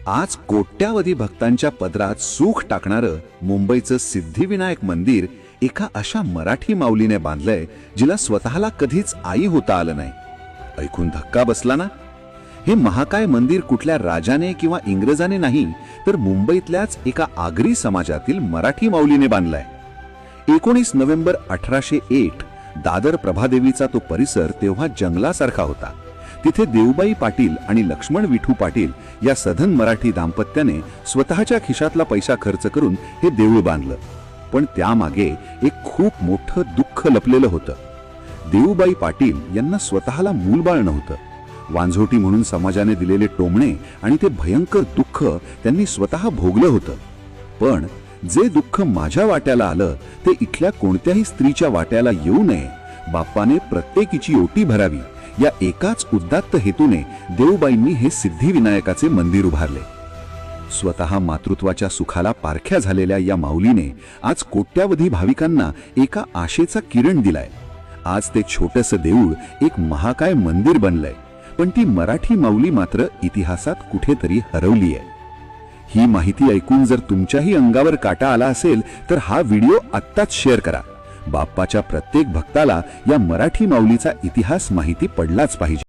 आज कोट्यावधी भक्तांच्या पदरात सुख टाकणारं मुंबईचं सिद्धिविनायक मंदिर एका अशा मराठी माऊलीने बांधलंय जिला स्वतःला कधीच आई होता आलं नाही. ऐकून धक्का बसला ना? हे महाकाय मंदिर कुठल्या राजाने किंवा इंग्रजाने नाही, तर मुंबईतल्याच एका आगरी समाजातील मराठी माऊलीने बांधलाय. 19 नोव्हेंबर 1808 दादर प्रभादेवीचा तो परिसर तेव्हा जंगलासारखा होता. तिथे देवबाई पाटील आणि लक्ष्मण विठू पाटील या सधन मराठी दाम्पत्याने स्वतःच्या खिशातला पैसा खर्च करून हे देऊळ बांधलं. पण त्यामागे एक खूप मोठं दुःख लपलेलं होतं. देऊबाई पाटील यांना स्वतःला मूलबाळ नव्हतं. वांझोटी म्हणून समाजाने दिलेले टोमणे आणि ते भयंकर दुःख त्यांनी स्वतः भोगलं होतं. पण जे दुःख माझ्या वाट्याला आलं ते इथल्या कोणत्याही स्त्रीच्या वाट्याला येऊ नये, बाप्पाने प्रत्येकीची ओटी भरावी या एकाच उद्दात्त हेतूने देऊबाईंनी हे सिद्धिविनायकाचे मंदिर उभारले. स्वतः मातृत्वाच्या सुखाला पारख्या झालेल्या या माऊलीने आज कोट्यावधी भाविकांना एका आशेचा किरण दिलाय. आज ते छोटंसं देऊळ एक महाकाय मंदिर बनलंय, पण ती मराठी माऊली मात्र इतिहासात कुठेतरी हरवली आहे. ही माहिती ऐकून जर तुमच्याही अंगावर काटा आला असेल तर हा व्हिडिओ आत्ताच शेअर करा. बाप्पाच्या प्रत्येक भक्ताला या मराठी माऊलीचा इतिहास माहिती पडलाच पाहिजे.